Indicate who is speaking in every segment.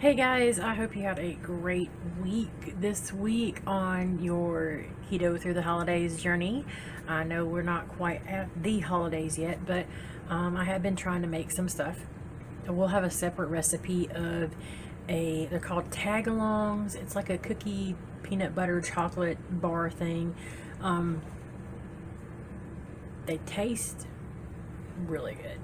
Speaker 1: Hey guys, I hope you had a great week this week on your keto through the holidays journey. I know we're not quite at the holidays yet, but I have been trying to make some stuff. We'll have a separate recipe of they're called tag-alongs. It's like a cookie peanut butter chocolate bar thing. They taste really good.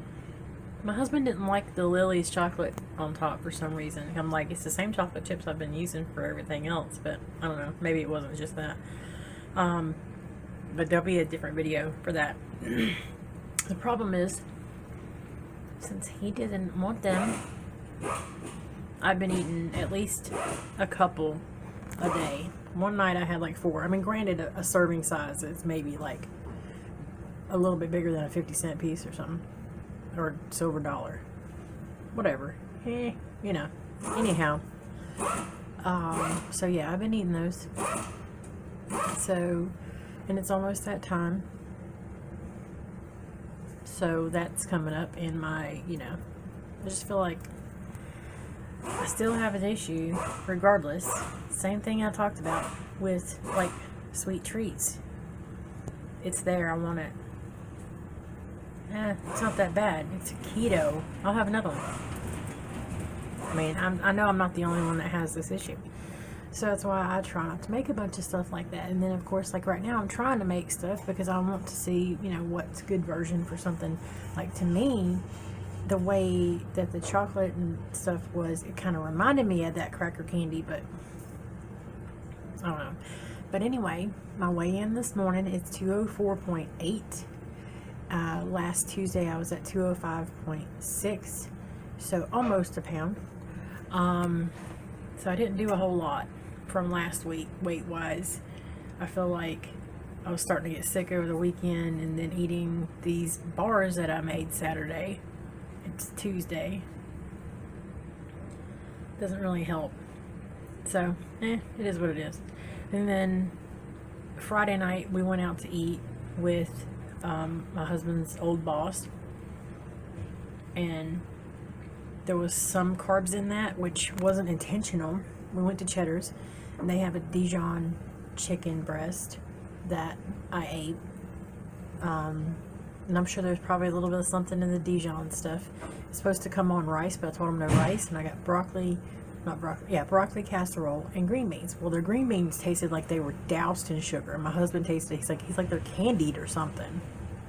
Speaker 1: My husband didn't like the Lily's chocolate on top for some reason. I'm like, it's the same chocolate chips I've been using for everything else, but I don't know. Maybe it wasn't just that. But there'll be a different video for that. The problem is, since he didn't want them, I've been eating at least a couple a day. One night I had like 4. I mean, granted, a serving size is maybe like a little bit bigger than a 50-cent piece or something. Or silver dollar, whatever, you know. Anyhow, so yeah, I've been eating those. So, and it's almost that time. So that's coming up in my, I just feel like I still have an issue, regardless. Same thing I talked about with like sweet treats. It's there. I want it. It's not that bad. It's keto. I'll have another one. I mean, I know I'm not the only one that has this issue. So that's why I try not to make a bunch of stuff like that. And then, of course, like right now, I'm trying to make stuff because I want to see, what's a good version for something. Like, to me, the way that the chocolate and stuff was, it kind of reminded me of that cracker candy, but I don't know. But anyway, my weigh-in this morning is 204.8. Last Tuesday I was at 205.6, so almost a pound. So I didn't do a whole lot from last week weight wise. I feel like I was starting to get sick over the weekend, and then eating these bars that I made Saturday. It's Tuesday. Doesn't really help. So, it is what it is. And then Friday night we went out to eat with my husband's old boss, and there was some carbs in that, which wasn't intentional. We went to Cheddar's, and they have a Dijon chicken breast that I ate, and I'm sure there's probably a little bit of something in the Dijon stuff. It's supposed to come on rice, but I told him no rice, and I got broccoli casserole and green beans. Well, their green beans tasted like they were doused in sugar, and my husband tasted, he's like they're candied or something.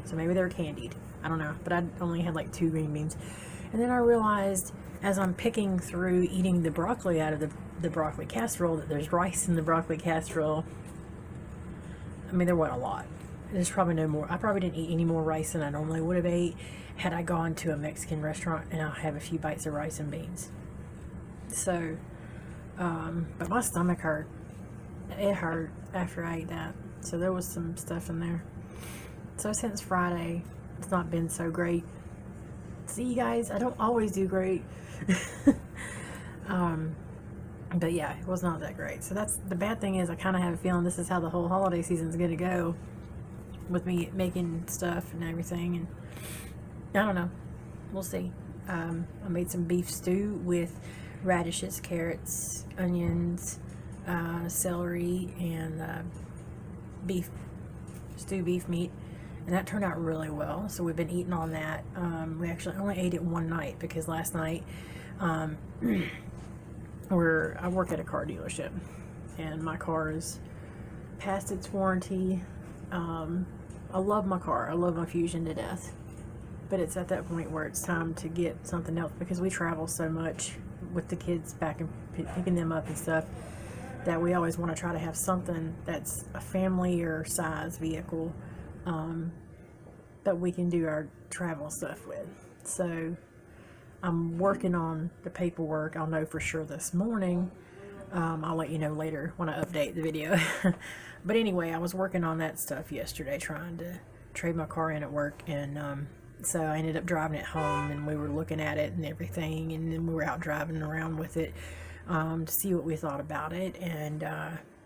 Speaker 1: So maybe they're candied, I don't know, but I only had like 2 green beans. And then I realized, as I'm picking through eating the broccoli out of the broccoli casserole, that there's rice in the broccoli casserole. I mean, there wasn't a lot. There's probably no more. I probably didn't eat any more rice than I normally would have ate had I gone to a Mexican restaurant and I'll have a few bites of rice and beans. So, but my stomach hurt. It hurt after I ate that. So there was some stuff in there. So since Friday, it's not been so great. See, you guys, I don't always do great. But yeah, it was not that great. So that's the bad thing, is I kind of have a feeling this is how the whole holiday season is going to go with me making stuff and everything. And I don't know. We'll see. I made some beef stew with radishes, carrots, onions, celery, and beef meat, and that turned out really well. So we've been eating on that. We actually only ate it one night because last night I work at a car dealership, and my car is past its warranty. I love my car. I love my Fusion to death, but it's at that point where it's time to get something else, because we travel so much with the kids back and picking them up and stuff, that we always want to try to have something that's a family or size vehicle that we can do our travel stuff with. So I'm working on the paperwork. I'll know for sure this morning. I'll let you know later when I update the video. But anyway, I was working on that stuff yesterday, trying to trade my car in at work, and so I ended up driving it home, and we were looking at it and everything, and then we were out driving around with it to see what we thought about it. And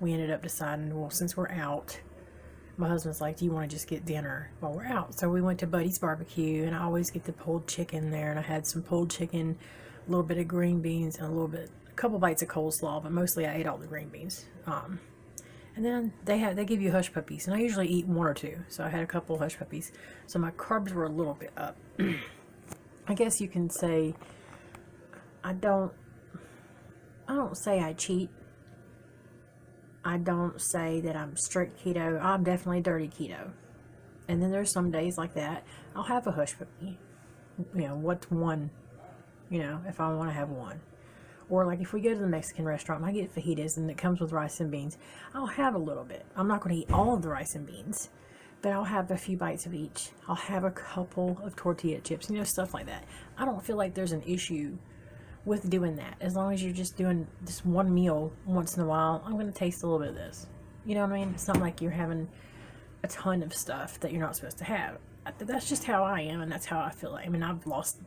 Speaker 1: we ended up deciding, well, since we're out, my husband's like, do you want to just get dinner while we're out? So we went to Buddy's Barbecue, and I always get the pulled chicken there, and I had some pulled chicken, a little bit of green beans, and a little bit couple bites of coleslaw, but mostly I ate all the green beans. And then they give you hush puppies, and I usually eat one or two, so I had a couple hush puppies, so my carbs were a little bit up. I guess you can say I don't say I cheat. I don't say that I'm strict keto. I'm definitely dirty keto. And then there's some days like that I'll have a hush puppy. You know, what's one? You know, if I want to have one. Or like if we go to the Mexican restaurant and I get fajitas and it comes with rice and beans, I'll have a little bit. I'm not going to eat all of the rice and beans, but I'll have a few bites of each. I'll have a couple of tortilla chips, you know, stuff like that. I don't feel like there's an issue with doing that. As long as you're just doing this one meal once in a while, I'm going to taste a little bit of this. You know what I mean? It's not like you're having a ton of stuff that you're not supposed to have. That's just how I am, and that's how I feel. I mean, I've lost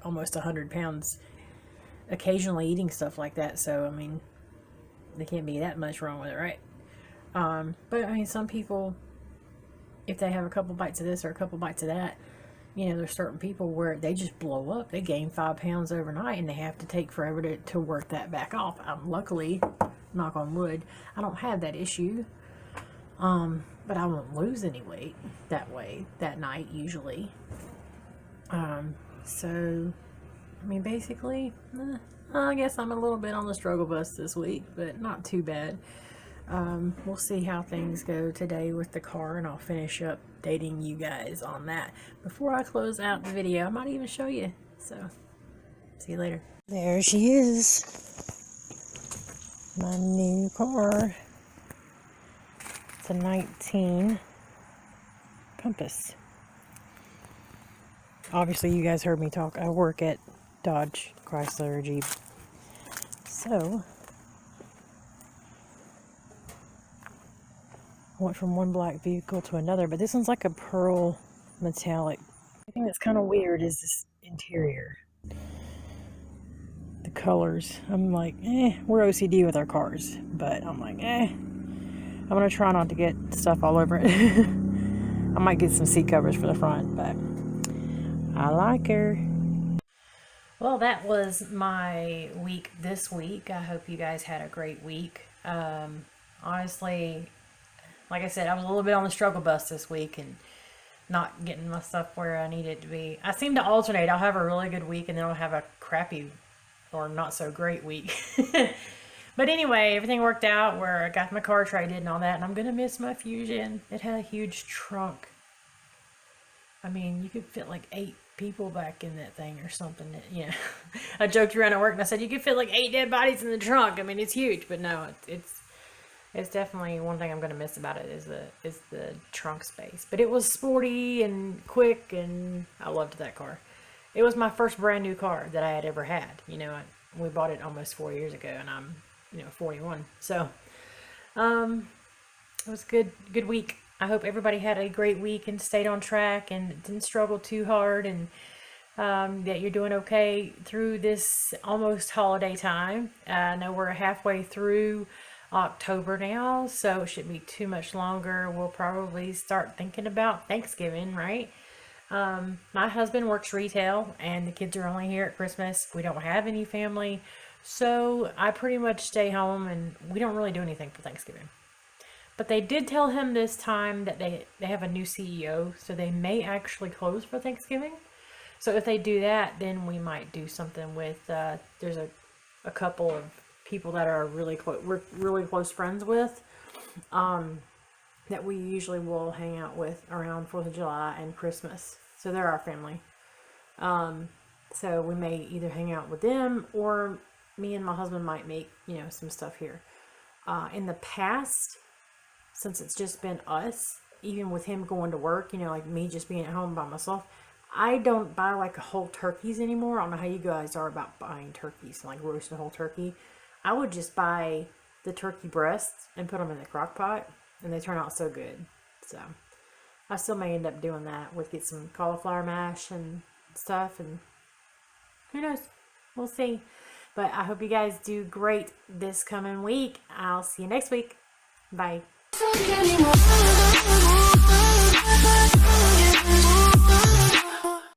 Speaker 1: almost 100 pounds occasionally eating stuff like that, so I mean, there can't be that much wrong with it, right? But I mean, some people, if they have a couple bites of this or a couple bites of that, you know, there's certain people where they just blow up. They gain 5 pounds overnight, and they have to take forever to work that back off. Luckily, knock on wood, I don't have that issue. But I won't lose any weight that way that night usually. So I mean, basically, I guess I'm a little bit on the struggle bus this week, but not too bad. We'll see how things go today with the car, and I'll finish updating you guys on that. Before I close out the video, I might even show you. So, see you later. There she is. My new car. It's a 19 Compass. Obviously, you guys heard me talk. I work at Dodge, Chrysler, Jeep. So, I went from one black vehicle to another, but this one's like a pearl metallic. The thing that's kind of weird is this interior. The colors. I'm like, we're OCD with our cars, but I'm like, I'm gonna try not to get stuff all over it. I might get some seat covers for the front, but I like her. Well, that was my week this week. I hope you guys had a great week. Honestly, like I said, I was a little bit on the struggle bus this week and not getting my stuff where I need it to be. I seem to alternate. I'll have a really good week and then I'll have a crappy or not so great week. But anyway, everything worked out where I got my car traded and all that, and I'm going to miss my Fusion. It had a huge trunk. I mean, you could fit like 8 people back in that thing or something. You know, I joked around at work and I said, you could fit like 8 dead bodies in the trunk. I mean, it's huge, but no, it's definitely one thing I'm going to miss about it is the trunk space. But it was sporty and quick, and I loved that car. It was my first brand new car that I had ever had. You know, we bought it almost 4 years ago, and I'm 41. So, it was a good week. I hope everybody had a great week and stayed on track and didn't struggle too hard, and that you're doing okay through this almost holiday time. I know we're halfway through October now, so it shouldn't be too much longer. We'll probably start thinking about Thanksgiving, right? My husband works retail, and the kids are only here at Christmas. We don't have any family. So I pretty much stay home, and we don't really do anything for Thanksgiving. But they did tell him this time that they have a new CEO, so they may actually close for Thanksgiving. So if they do that, then we might do something with, there's a couple of people that are we're really close friends with, that we usually will hang out with around 4th of July and Christmas. So they're our family. So we may either hang out with them, or me and my husband might make, some stuff here. In the past, since it's just been us, even with him going to work, like me just being at home by myself, I don't buy like whole turkeys anymore. I don't know how you guys are about buying turkeys, like roast a whole turkey. I would just buy the turkey breasts and put them in the crock pot, and they turn out so good. So I still may end up doing that. We'll get some cauliflower mash and stuff, and who knows? We'll see. But I hope you guys do great this coming week. I'll see you next week. Bye.